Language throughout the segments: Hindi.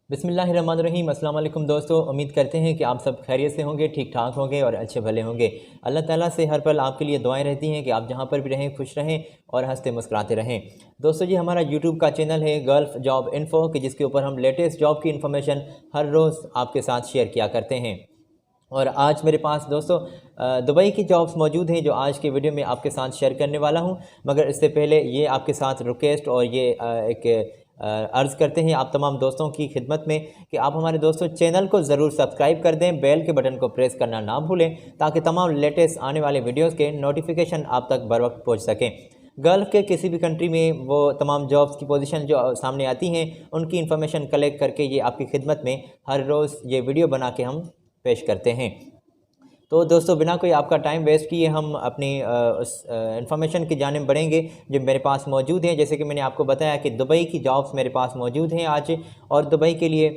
बिस्मिल्लाहिर्रहमानिर्रहीम। अस्सलाम वालेकुम दोस्तों, उम्मीद करते हैं कि आप सब खैरियत से होंगे, ठीक ठाक होंगे और अच्छे भले होंगे। अल्लाह ताला से हर पल आपके लिए दुआएं रहती हैं कि आप जहां पर भी रहें खुश रहें और हंसते मुस्कुराते रहें। दोस्तों जी, हमारा यूट्यूब का चैनल है गल्फ़ जॉब इन्फो कि जिसके ऊपर हम लेटेस्ट जॉब की इन्फॉर्मेशन हर रोज़ आपके साथ शेयर किया करते हैं। और आज मेरे पास दोस्तों दुबई की जॉब्स मौजूद हैं जो आज के वीडियो में आपके साथ शेयर करने वाला हूं। मगर इससे पहले ये आपके साथ रिक्वेस्ट और ये एक अर्ज़ करते हैं आप तमाम दोस्तों की खिदमत में कि आप हमारे दोस्तों चैनल को ज़रूर सब्सक्राइब कर दें, बेल के बटन को प्रेस करना ना भूलें ताकि तमाम लेटेस्ट आने वाले वीडियोज़ के नोटिफिकेशन आप तक बर वक्त पहुँच सकें। गल्फ़ के किसी भी कंट्री में वो तमाम जॉब्स की पोजीशन जो सामने आती हैं उनकी इन्फॉर्मेशन कलेक्ट करके ये आपकी खिदमत में हर रोज़ ये वीडियो बना के हम पेश करते हैं। तो दोस्तों, बिना कोई आपका टाइम वेस्ट किए हम अपनी उस इन्फॉर्मेशन की जानिब बढ़ेंगे जो मेरे पास मौजूद है। जैसे कि मैंने आपको बताया कि दुबई की जॉब्स मेरे पास मौजूद हैं आज, और दुबई के लिए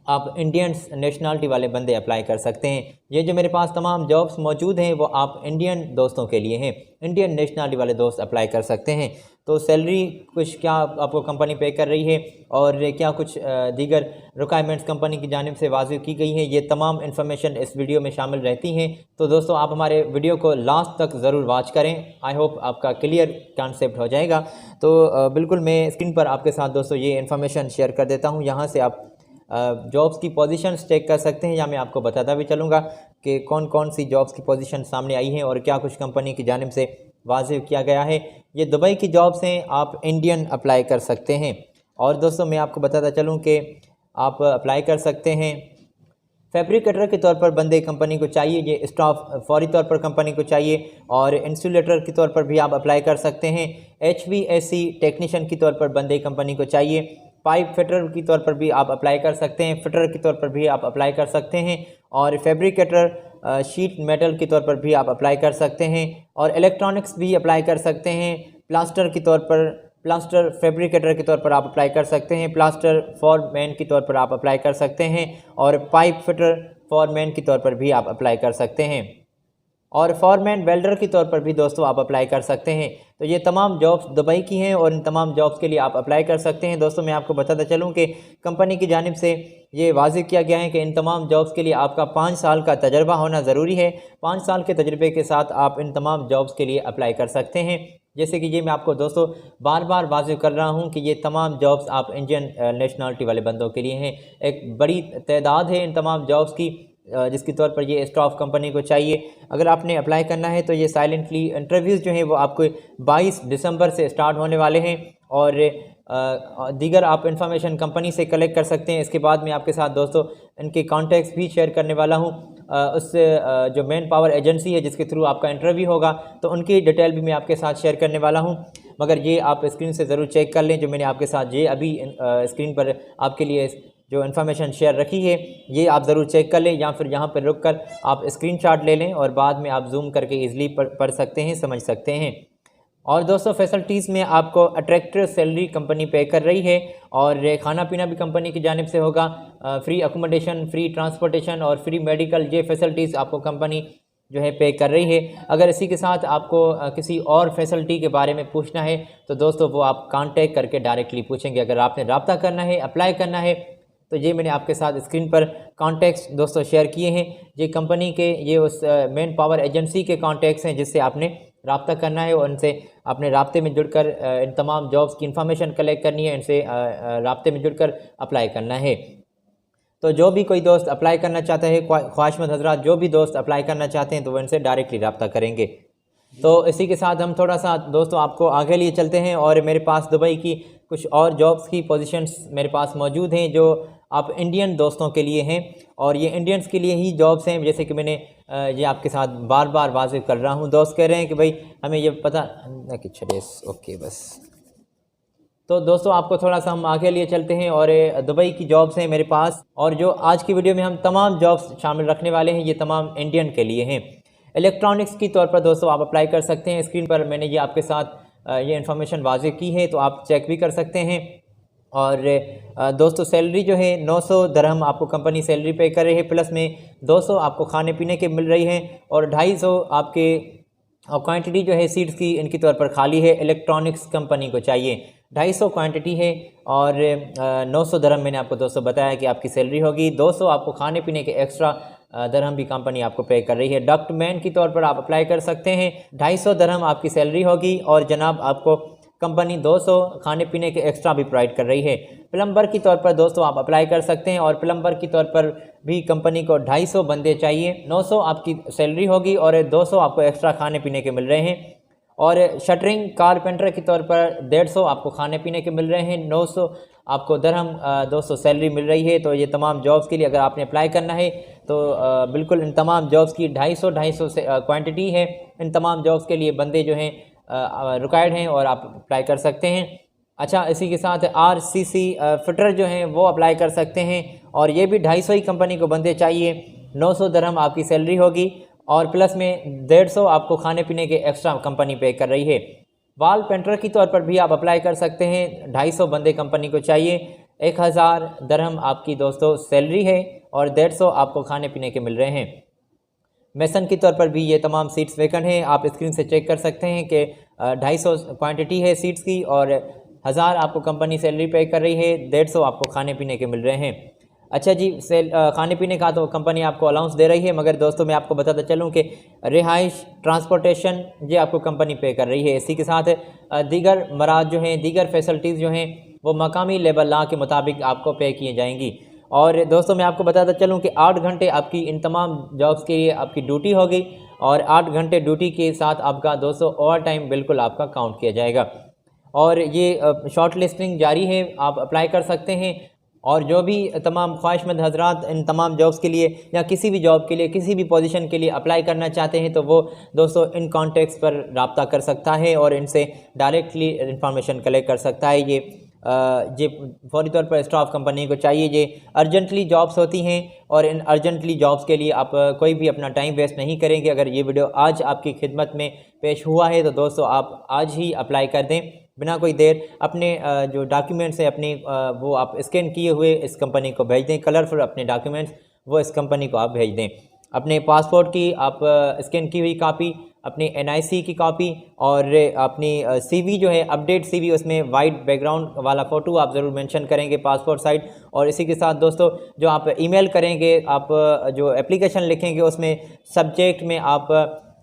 आप इंडियंस नेशनलिटी वाले बंदे अप्लाई कर सकते हैं। ये जो मेरे पास तमाम जॉब्स मौजूद हैं वो आप इंडियन दोस्तों के लिए हैं, इंडियन नेशनलिटी वाले दोस्त अप्लाई कर सकते हैं। तो सैलरी कुछ क्या आपको कंपनी पे कर रही है और क्या कुछ दीगर रिक्वायरमेंट्स कंपनी की जानिब से वाज़िब की गई हैं, ये तमाम इन्फॉर्मेशन इस वीडियो में शामिल रहती हैं। तो दोस्तों, आप हमारे वीडियो को लास्ट तक ज़रूर वॉच करें। आई होप आपका क्लियर कॉन्सेप्ट हो जाएगा। तो बिल्कुल मैं स्क्रीन पर आपके साथ दोस्तों ये इन्फॉर्मेशन शेयर कर देता हूँ। यहाँ से आप जॉब्स की पोजीशंस चेक कर सकते हैं, या मैं आपको बताता भी चलूँगा कि कौन कौन सी जॉब्स की पोजीशन सामने आई हैं और क्या कुछ कंपनी की जानिब से वाज़िब किया गया है। ये दुबई की जॉब्स हैं, आप इंडियन अप्लाई कर सकते हैं। और दोस्तों, मैं आपको बताता चलूँ कि आप अप्लाई कर सकते हैं फैब्रिकेटर के तौर पर बंदे कंपनी को चाहिए, ये स्टाफ फौरी तौर पर कंपनी को चाहिए। और इंसुलेटर के तौर पर भी आप अप्लाई कर सकते हैं। HVAC टेक्नीशियन के तौर पर बंदे कंपनी को चाहिए। पाइप फिटर की तौर पर भी आप अप्लाई कर सकते हैं, फिटर के तौर पर भी आप अप्लाई कर सकते हैं। और फैब्रिकेटर शीट मेटल के तौर पर भी आप अप्लाई कर सकते हैं। और इलेक्ट्रॉनिक्स भी अप्लाई कर सकते हैं। प्लास्टर के तौर पर, प्लास्टर फैब्रिकेटर के तौर पर आप अप्लाई कर सकते हैं। प्लास्टर फॉरमैन के तौर पर आप अप्लाई कर सकते हैं। और पाइप फिटर फॉरमैन के तौर पर भी आप अप्लाई कर सकते हैं। और फॉरमैन वेल्डर के तौर पर भी दोस्तों आप अप्लाई कर सकते हैं। तो ये तमाम जॉब्स दुबई की हैं और इन तमाम जॉब्स के लिए आप अप्लाई कर सकते हैं। दोस्तों, मैं आपको बताता चलूँ कि कंपनी की जानिब से ये वाज़िब किया गया है कि इन तमाम जॉब्स के लिए आपका 5 साल का तजर्बा होना ज़रूरी है। 5 साल के तजर्बे के साथ आप इन तमाम जॉब्स के लिए अप्लाई कर सकते हैं। जैसे कि ये मैं आपको दोस्तों बार बार वाज़िब कर रहा हूँ कि ये तमाम जॉब्स आप इंडियन नेशनलिटी वाले बंदों के लिए हैं। एक बड़ी तादाद है इन तमाम जॉब्स की जिसके तौर पर ये स्टाफ कंपनी को चाहिए। अगर आपने अप्लाई करना है तो ये साइलेंटली इंटरव्यूज़ जो हैं वो आपको 22 दिसंबर से स्टार्ट होने वाले हैं। और दीगर आप इंफॉर्मेशन कंपनी से कलेक्ट कर सकते हैं। इसके बाद मैं आपके साथ दोस्तों इनके कॉन्टैक्ट्स भी शेयर करने वाला हूँ। उस जो मैन पावर एजेंसी है जिसके थ्रू आपका इंटरव्यू होगा, तो उनकी डिटेल भी मैं आपके साथ शेयर करने वाला हूँ। मगर ये आप स्क्रीन से ज़रूर चेक कर लें जो मैंने आपके साथ ये अभी स्क्रीन पर आपके लिए जो इन्फॉर्मेशन शेयर रखी है, ये आप ज़रूर चेक कर लें, या फिर यहाँ पर रुक कर आप स्क्रीनशॉट ले लें और बाद में आप जूम करके ईज़िली पढ़ सकते हैं, समझ सकते हैं। और दोस्तों, फैसिलिटीज़ में आपको अट्रैक्टिव सैलरी कंपनी पे कर रही है और खाना पीना भी कंपनी की जानिब से होगा। फ्री अकोमोडेशन, फ्री ट्रांसपोर्टेशन और फ्री मेडिकल, ये फैसिलिटीज़ आपको कंपनी जो है पे कर रही है। अगर इसी के साथ आपको किसी और फैसिलिटी के बारे में पूछना है तो दोस्तों वो आप कांटेक्ट करके डायरेक्टली पूछेंगे। अगर आपने रब्ता करना है, अप्लाई करना है, तो ये मैंने आपके साथ स्क्रीन पर कॉन्टैक्ट्स दोस्तों शेयर किए हैं। ये कंपनी के, ये उस मेन पावर एजेंसी के कॉन्टैक्ट्स हैं जिससे आपने रब्ता करना है और उनसे अपने राब्ते में जुड़कर इन तमाम जॉब्स की इन्फॉर्मेशन कलेक्ट करनी है, इनसे राब्ते में जुड़कर अप्लाई करना है। तो जो भी कोई दोस्त अप्लाई करना चाहता है, ख्वाहिशमंद हजरात जो भी दोस्त अप्लाई करना चाहते हैं तो वो इनसे डायरेक्टली रब्ता करेंगे। तो इसी के साथ हम थोड़ा सा दोस्तों आपको आगे लिए चलते हैं और मेरे पास दुबई की कुछ और जॉब्स की पोजीशंस मेरे पास मौजूद हैं जो आप इंडियन दोस्तों के लिए हैं। और ये इंडियंस के लिए ही जॉब्स हैं, जैसे कि मैंने ये आपके साथ बार बार वाज़िब कर रहा हूँ। दोस्त कह रहे हैं कि भाई हमें ये पता कि चलिए ओके बस। तो दोस्तों, आपको थोड़ा सा हम आगे लिए चलते हैं और दुबई की जॉब्स हैं मेरे पास, और जो आज की वीडियो में हम तमाम जॉब्स शामिल रखने वाले हैं ये तमाम इंडियन के लिए हैं। इलेक्ट्रॉनिक्स की तौर पर दोस्तों आप अप्लाई कर सकते हैं। स्क्रीन पर मैंने ये आपके साथ ये इन्फॉर्मेशन वाज़िब की है, तो आप चेक भी कर सकते हैं। और दोस्तों, सैलरी जो है 900 दरहम आपको कंपनी सैलरी पे कर रही है, प्लस में 200 आपको खाने पीने के मिल रही हैं और 250 आपके और क्वांटिटी जो है सीट्स की इनकी तौर पर खाली है। इलेक्ट्रॉनिक्स कंपनी को चाहिए। 250 क्वांटिटी है और 900 दरहम मैंने आपको दोस्तों बताया कि आपकी सैलरी होगी। 200 आपको खाने पीने के एक्स्ट्रा दरहम भी कंपनी आपको पे कर रही है। डॉक्टमैन के तौर पर आप अप्लाई कर सकते हैं। 250 दरहम आपकी सैलरी होगी और जनाब आपको कंपनी 200 खाने पीने के एक्स्ट्रा भी प्रोवाइड कर रही है। प्लम्बर के तौर पर दोस्तों आप अप्लाई कर सकते हैं और प्लम्बर के तौर पर भी कंपनी को 250 बंदे चाहिए। 900 आपकी सैलरी होगी और 200 आपको एक्स्ट्रा खाने पीने के मिल रहे हैं। और शटरिंग कारपेंटर के तौर पर 150 आपको खाने पीने के मिल रहे हैं। 900 आपको दरहम 200 सैलरी मिल रही है। तो ये तमाम जॉब्स के लिए अगर आपने अप्लाई करना है तो बिल्कुल इन तमाम जॉब्स की 250 से क्वांटिटी है। इन तमाम जॉब्स के लिए बंदे जो हैं रिक्वायर्ड हैं और आप अप्लाई कर सकते हैं। अच्छा, इसी के साथ RCC फिटर जो हैं वो अप्लाई कर सकते हैं और ये भी 250 ही कंपनी को बंदे चाहिए। 900 दरहम आपकी सैलरी होगी और प्लस में 150 आपको खाने पीने के एक्स्ट्रा कंपनी पे कर रही है। वाल पेंटर की तौर पर भी आप अप्लाई कर सकते हैं। 250 बंदे कंपनी को चाहिए। 1000 दरहम आपकी दोस्तों सैलरी है और 150 आपको खाने पीने के मिल रहे हैं। मेसन की तौर पर भी ये तमाम सीट्स वैकेंट हैं। आप स्क्रीन से चेक कर सकते हैं कि 250 क्वांटिटी है सीट्स की और 1000 आपको कंपनी सैलरी पे कर रही है। 150 आपको खाने पीने के मिल रहे हैं। अच्छा जी, खाने पीने का तो कंपनी आपको अलाउंस दे रही है, मगर दोस्तों मैं आपको बताता चलूँ कि रिहाइश ट्रांसपोर्टेशन ये आपको कंपनी पे कर रही है। इसी के साथ दीगर मराद जो हैं, दीगर फैसिलिटीज़ जो हैं वो मकामी लेबर लॉ के मुताबिक आपको पे किए जाएंगी। और दोस्तों मैं आपको बताता चलूँ कि 8 घंटे आपकी इन तमाम जॉब्स के लिए आपकी ड्यूटी होगी और 8 घंटे ड्यूटी के साथ आपका 200 ओवर टाइम बिल्कुल आपका काउंट किया जाएगा। और ये शॉर्ट लिस्टिंग जारी है, आप अप्लाई कर सकते हैं। और जो भी तमाम ख्वाहिशमंद हजरात इन तमाम जॉब्स के लिए या किसी भी जॉब के लिए, किसी भी पोजीशन के लिए अप्लाई करना चाहते हैं तो वो दोस्तों इन कॉन्टेक्ट्स पर रब्ता कर सकता है और इनसे डायरेक्टली इंफॉर्मेशन कलेक्ट कर सकता है। ये फौरी तौर पर स्टाफ कंपनी को चाहिए। ये अर्जेंटली जॉब्स होती हैं और इन अर्जेंटली जॉब्स के लिए आप कोई भी अपना टाइम वेस्ट नहीं करेंगे। अगर ये वीडियो आज आपकी खिदमत में पेश हुआ है तो दोस्तों आप आज ही अप्लाई कर दें बिना कोई देर। अपने जो डॉक्यूमेंट्स हैं अपनी वो आप स्कैन किए हुए इस कंपनी को भेज दें। कलरफुल अपने डॉक्यूमेंट्स वो इस कंपनी को आप भेज दें। अपने पासपोर्ट की आप स्कैन की हुई कापी, अपनी NIC की कॉपी और अपनी CV जो है अपडेट CV, उसमें वाइट बैकग्राउंड वाला फ़ोटो आप ज़रूर मेंशन करेंगे पासपोर्ट साइड। और इसी के साथ दोस्तों जो आप ईमेल करेंगे, आप जो एप्लीकेशन लिखेंगे उसमें सब्जेक्ट में आप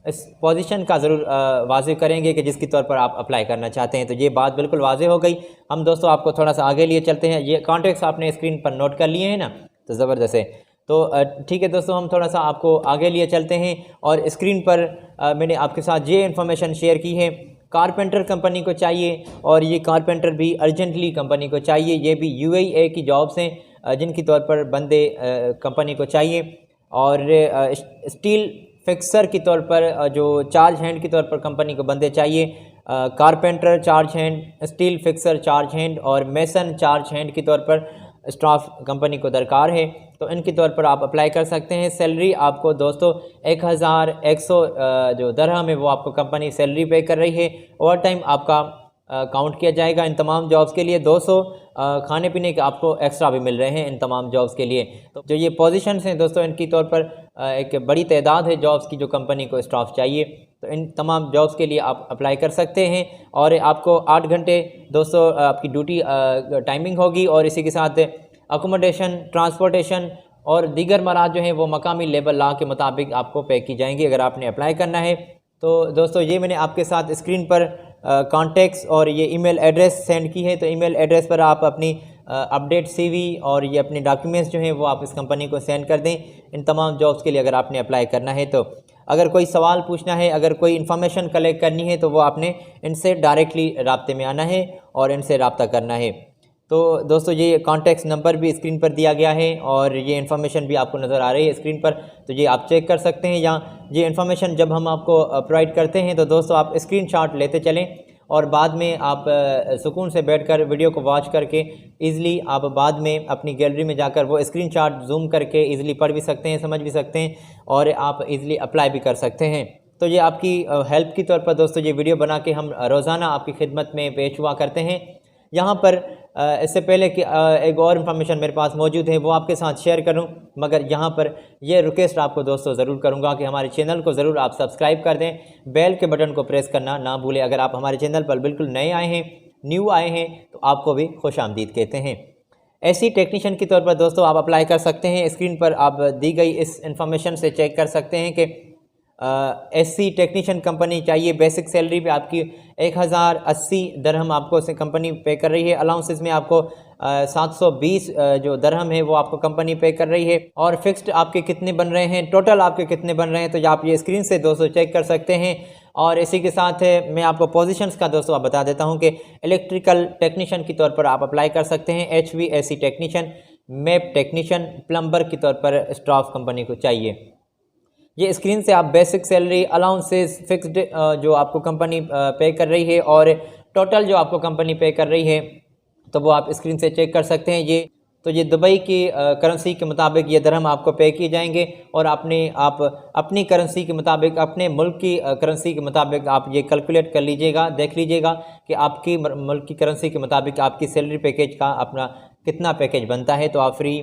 इस पोजीशन का ज़रूर वाज़ेह करेंगे कि जिसकी तौर पर आप अप्लाई करना चाहते हैं। तो ये बात बिल्कुल वाज़ेह हो गई। हम दोस्तों आपको थोड़ा सा आगे लिए चलते हैं। ये कॉन्टेक्ट्स आपने स्क्रीन पर नोट कर लिए हैं ना, तो ज़बरदस्त है। तो ठीक है दोस्तों, हम थोड़ा सा आपको आगे लिए चलते हैं और स्क्रीन पर मैंने आपके साथ ये इन्फॉर्मेशन शेयर की है। कारपेंटर कंपनी को चाहिए और ये कारपेंटर भी अर्जेंटली कंपनी को चाहिए। ये भी UAE की जॉब्स हैं जिनकी तौर पर बंदे कंपनी को चाहिए। और स्टील फिक्सर की तौर पर जो चार्ज हैंड की तौर पर कंपनी को बंदे चाहिए। Carpenter charge hand, steel fixer charge hand और मेसन चार्ज हैंड की तौर पर स्टाफ कंपनी को दरकार है। तो इनके तौर पर आप अप्लाई कर सकते हैं। सैलरी आपको दोस्तों 1100 जो दरहम है वो आपको कंपनी सैलरी पे कर रही है। ओवर टाइम आपका काउंट किया जाएगा इन तमाम जॉब्स के लिए। 200 खाने पीने के आपको एक्स्ट्रा भी मिल रहे हैं इन तमाम जॉब्स के लिए। तो जो ये पोजीशंस हैं दोस्तों, इनकी तौर पर एक बड़ी तादाद है जॉब्स की जो कंपनी को स्टाफ चाहिए। तो इन तमाम जॉब्स के लिए आप अप्लाई कर सकते हैं और आपको 8 घंटे दोस्तों आपकी ड्यूटी टाइमिंग होगी। और इसी के साथ अकोमोडेशन, ट्रांसपोर्टेशन और दीगर मराद जो हैं वो मकामी लेबर लॉ के मुताबिक आपको पे की जाएंगी अगर आपने अप्लाई करना है। तो दोस्तों ये मैंने आपके साथ स्क्रीन पर कॉन्टेक्ट्स और ये ईमेल एड्रेस सेंड की है। तो ईमेल एड्रेस पर आप अपनी अपडेट CV और ये अपने डॉक्यूमेंट्स जो हैं वो आप इस कंपनी को सेंड कर दें इन तमाम जॉब्स के लिए अगर आपने अप्लाई करना है। तो अगर कोई सवाल पूछना है, अगर कोई इन्फॉर्मेशन कलेक्ट करनी है तो वो आपने इनसे डायरेक्टली राब्ते में आना है और इनसे रब्ता करना है। तो दोस्तों ये कॉन्टैक्ट नंबर भी स्क्रीन पर दिया गया है और ये इन्फॉर्मेशन भी आपको नज़र आ रही है स्क्रीन पर, तो ये आप चेक कर सकते हैं। या ये इन्फॉर्मेशन जब हम आपको प्रोवाइड करते हैं तो दोस्तों आप स्क्रीनशॉट लेते चलें और बाद में आप सुकून से बैठकर वीडियो को वॉच करके ईज़िली आप बाद में अपनी गैलरी में जाकर वो स्क्रीनशॉट जूम करके ईज़िली पढ़ भी सकते हैं, समझ भी सकते हैं और आप ईज़िली अप्लाई भी कर सकते हैं। तो ये आपकी हेल्प के तौर पर दोस्तों ये वीडियो बना के हम रोज़ाना आपकी खिदमत में पेश हुआ करते हैं। यहाँ पर इससे पहले कि एक और इन्फॉर्मेशन मेरे पास मौजूद है वो आपके साथ शेयर करूँ, मगर यहाँ पर यह रिक्वेस्ट आपको दोस्तों ज़रूर करूँगा कि हमारे चैनल को ज़रूर आप सब्सक्राइब कर दें, बेल के बटन को प्रेस करना ना भूलें। अगर आप हमारे चैनल पर बिल्कुल नए आए हैं, न्यू आए हैं तो आपको भी खुश आमदीद कहते हैं। एसी टेक्नीशियन के तौर पर दोस्तों आप अप्लाई कर सकते हैं। स्क्रीन पर आप दी गई इस इंफॉर्मेशन से चेक कर सकते हैं कि एसी टेक्नीशियन कंपनी चाहिए। बेसिक सैलरी पे आपकी 1080 दरहम आपको कंपनी पे कर रही है। अलाउंसेस में आपको 720 जो दरहम है वो आपको कंपनी पे कर रही है। और फिक्स्ड आपके कितने बन रहे हैं, टोटल आपके कितने बन रहे हैं, तो आप ये स्क्रीन से दोस्तों चेक कर सकते हैं। और इसी के साथ मैं आपको पोजीशंस का दोस्तों बता देता हूं कि इलेक्ट्रिकल टेक्नीशियन के तौर पर आप अप्लाई कर सकते हैं। HVAC technician, map technician, plumber के तौर पर स्टाफ कंपनी को चाहिए। ये स्क्रीन से आप बेसिक सैलरी, अलाउंसेस, फिक्स्ड जो आपको कंपनी पे कर रही है और टोटल जो आपको कंपनी पे कर रही है तो वो आप स्क्रीन से चेक कर सकते हैं। ये दुबई की करेंसी के मुताबिक ये दरहम आपको पे किए जाएंगे और आप अपनी करेंसी के मुताबिक, अपने मुल्क की करेंसी के मुताबिक आप ये कैलकुलेट कर लीजिएगा, देख लीजिएगा कि आपकी मुल्क की करेंसी के मुताबिक आपकी सैलरी पैकेज का अपना कितना पैकेज बनता है। तो आप फ्री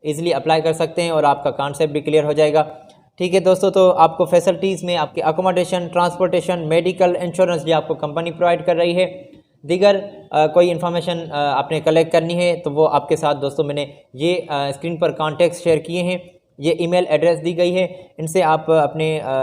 ईज़िली अप्लाई कर सकते हैं और आपका कॉन्सेप्ट भी क्लियर हो जाएगा। ठीक है दोस्तों, तो आपको फैसिलिटीज़ में आपकी अकोमोडेशन, ट्रांसपोर्टेशन, मेडिकल इंश्योरेंस जो आपको कंपनी प्रोवाइड कर रही है। दीगर कोई इन्फॉर्मेशन आपने कलेक्ट करनी है तो वो आपके साथ दोस्तों मैंने ये स्क्रीन पर कॉन्टैक्ट्स शेयर किए हैं। ये ईमेल एड्रेस दी गई है, इनसे आप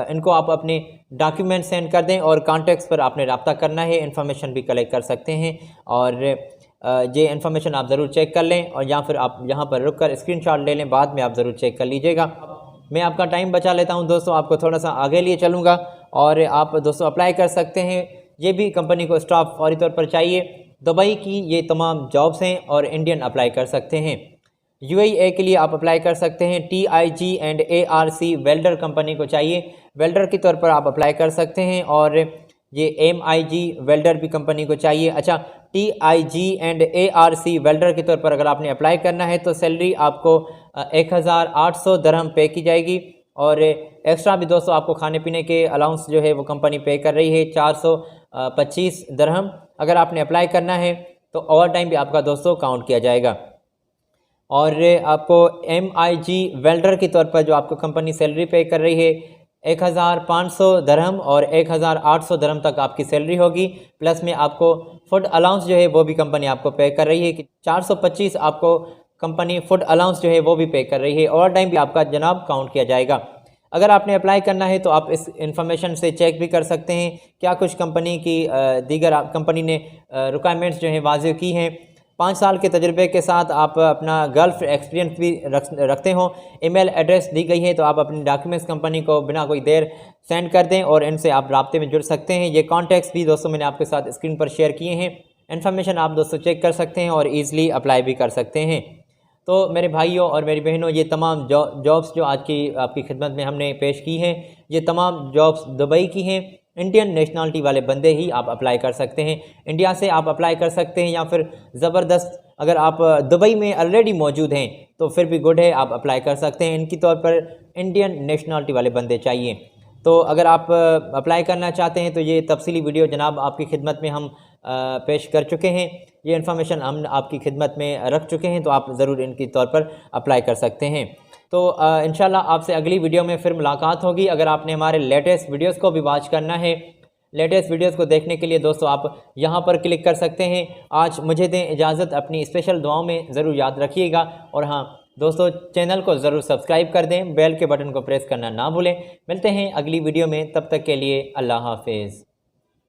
इनको आप अपने डॉक्यूमेंट सेंड कर दें और कॉन्टैक्ट्स पर आपने रब्ता करना है। इन्फॉर्मेशन भी कलेक्ट कर सकते हैं और ये इन्फॉर्मेशन आप ज़रूर चेक कर लें और या फिर आप यहाँ पर रुक कर स्क्रीनशॉट ले लें, बाद में आप ज़रूर चेक कर लीजिएगा। मैं आपका टाइम बचा लेता हूं दोस्तों, आपको थोड़ा सा आगे लिए चलूँगा और आप दोस्तों अप्लाई कर सकते हैं। ये भी कंपनी को स्टाफ फौरी तौर पर चाहिए। दुबई की ये तमाम जॉब्स हैं और इंडियन अप्लाई कर सकते हैं। UAE के लिए आप अप्लाई कर सकते हैं। TIG and ARC welder company को चाहिए, वेल्डर के तौर पर आप अप्लाई कर सकते हैं। और ये MIG वेल्डर भी कंपनी को चाहिए। अच्छा, TIG एंड ARC वेल्डर के तौर पर अगर आपने अप्लाई करना है तो सैलरी आपको 1800 दरहम पे की जाएगी और एक्स्ट्रा भी दोस्तों आपको खाने पीने के अलाउंस जो है वो कंपनी पे कर रही है 425 दरहम। अगर आपने अप्लाई करना है तो ओवर टाइम भी आपका दोस्तों काउंट किया जाएगा। और आपको MIG वेल्डर के तौर पर जो आपको कंपनी सैलरी पे कर रही है 1500 दरहम और 1800 दरहम तक आपकी सैलरी होगी। प्लस में आपको फूड अलाउंस जो है वो भी कंपनी आपको पे कर रही है कि 425 आपको कंपनी फूड अलाउंस जो है वो भी पे कर रही है। ओवर टाइम भी आपका जनाब काउंट किया जाएगा। अगर आपने अप्लाई करना है तो आप इस इन्फॉर्मेशन से चेक भी कर सकते हैं क्या कुछ कंपनी की दीगर कंपनी ने रिक्वायरमेंट्स जो है वाज़ेह की हैं। 5 साल के तजुर्बे के साथ आप अपना गल्फ एक्सपीरियंस भी रखते हो। ईमेल एड्रेस दी गई है तो आप अपने डॉक्यूमेंट्स कंपनी को बिना कोई देर सेंड कर दें और इनसे आप राब्ते में जुड़ सकते हैं। ये कॉन्टैक्ट्स भी दोस्तों मैंने आपके साथ स्क्रीन पर शेयर किए हैं। इन्फॉर्मेशन आप दोस्तों चेक कर सकते हैं और ईज़िली अप्लाई भी कर सकते हैं। तो मेरे भाइयों और मेरी बहनों, ये तमाम जॉब्स जो आज की आपकी खिदमत में हमने पेश की हैं, ये तमाम जॉब्स दुबई की हैं। इंडियन नेशनलिटी वाले बंदे ही आप अप्लाई कर सकते हैं। इंडिया से आप अप्लाई कर सकते हैं या फिर ज़बरदस्त अगर आप दुबई में ऑलरेडी मौजूद हैं तो फिर भी गुड है, आप अप्लाई कर सकते हैं। इनकी तौर पर इंडियन नेशनलिटी वाले बंदे चाहिए। तो अगर आप अप्लाई करना चाहते हैं तो ये तफसीली वीडियो जनाब आपकी खिदमत में हम पेश कर चुके हैं। ये इन्फॉर्मेशन हम आपकी खिदमत में रख चुके हैं तो आप ज़रूर इनकी तौर पर अप्लाई कर सकते हैं। तो इंशाल्लाह आपसे अगली वीडियो में फिर मुलाकात होगी। अगर आपने हमारे लेटेस्ट वीडियोस को भी वॉच करना है, लेटेस्ट वीडियोस को देखने के लिए दोस्तों आप यहाँ पर क्लिक कर सकते हैं। आज मुझे दें इजाज़त, अपनी स्पेशल दुआओं में ज़रूर याद रखिएगा। और हाँ दोस्तों, चैनल को ज़रूर सब्सक्राइब कर दें, बेल के बटन को प्रेस करना ना भूलें। मिलते हैं अगली वीडियो में, तब तक के लिए अल्लाह हाफिज़।